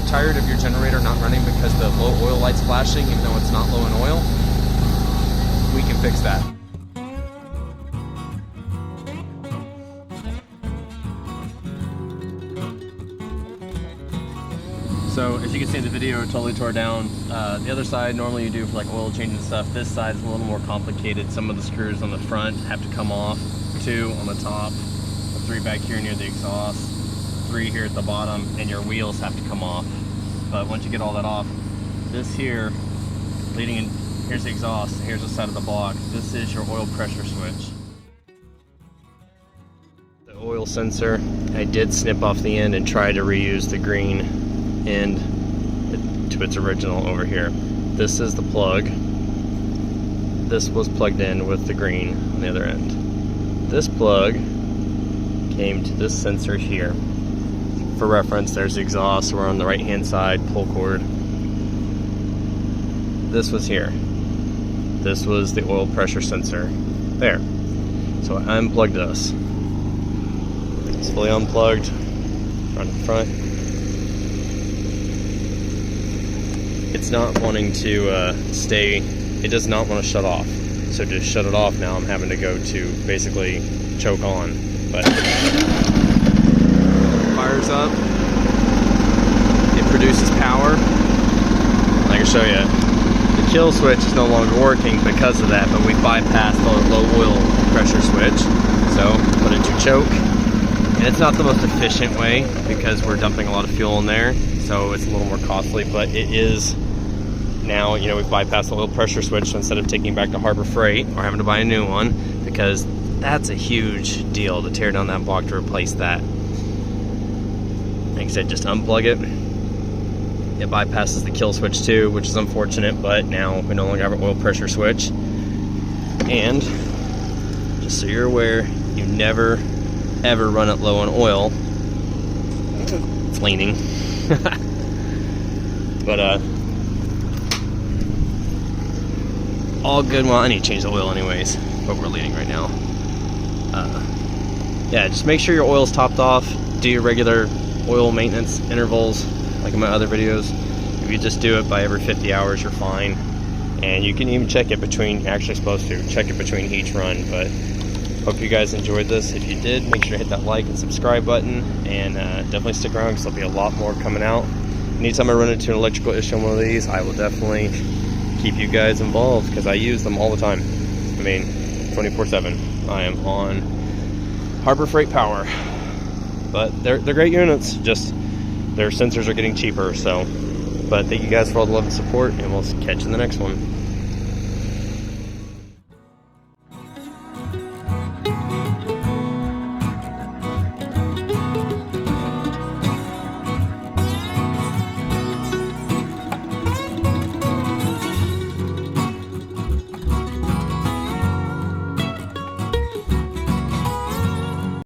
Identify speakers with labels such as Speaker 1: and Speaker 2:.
Speaker 1: tired of your generator not running because the low oil light's flashing even though it's not low in oil, we can fix that. So as you can see in the video, it totally tore down. The other side, normally you do for like oil change and stuff. This side is a little more complicated. Some of the screws on the front have to come off, 2 on the top, 3 back here near the exhaust, 3 here at the bottom, and your wheels have to come off. But once you get all that off, this here, leading in, here's the exhaust, here's the side of the block. This is your oil pressure switch. The oil sensor, I did snip off the end and try to reuse the green end to its original over here. This is the plug. This was plugged in with the green on the other end. This plug came to this sensor here. For reference, there's the exhaust. We're on the right hand side, pull cord. This was here. This was the oil pressure sensor there. So I unplugged this. It's fully unplugged, front to front. It's not wanting to stay, it does not want to shut off. So to shut it off now, I'm having to go to basically choke on. But fires up, it produces power. I can show you. The kill switch is no longer working because of that, but we bypassed the low oil pressure switch. So put it to choke. And it's not the most efficient way because we're dumping a lot of fuel in there. So it's a little more costly, but it is now, you know, we've bypassed the oil pressure switch, so instead of taking back to Harbor Freight or having to buy a new one, because that's a huge deal to tear down that block to replace that. Like I said, just unplug it. It bypasses the kill switch too, which is unfortunate, but now we no longer have an oil pressure switch. And just so you're aware, you never ever run it low on oil. It's leaning. But all good. Well, I need to change the oil anyways, but we're leaning right now. Yeah, just make sure your oil's topped off. Do your regular oil maintenance intervals like in my other videos. If you just do it by every 50 hours, you're fine. And you can even check it between, you're actually supposed to check it between each run. But hope you guys enjoyed this. If you did, make sure to hit that like and subscribe button, and definitely stick around because there'll be a lot more coming out. Anytime I run into an electrical issue on one of these, I will definitely keep you guys involved because I use them all the time. I mean, 24/7. I am on Harbor Freight power, but they're great units. Just their sensors are getting cheaper. So, but thank you guys for all the love and support, and we'll catch you in the next one.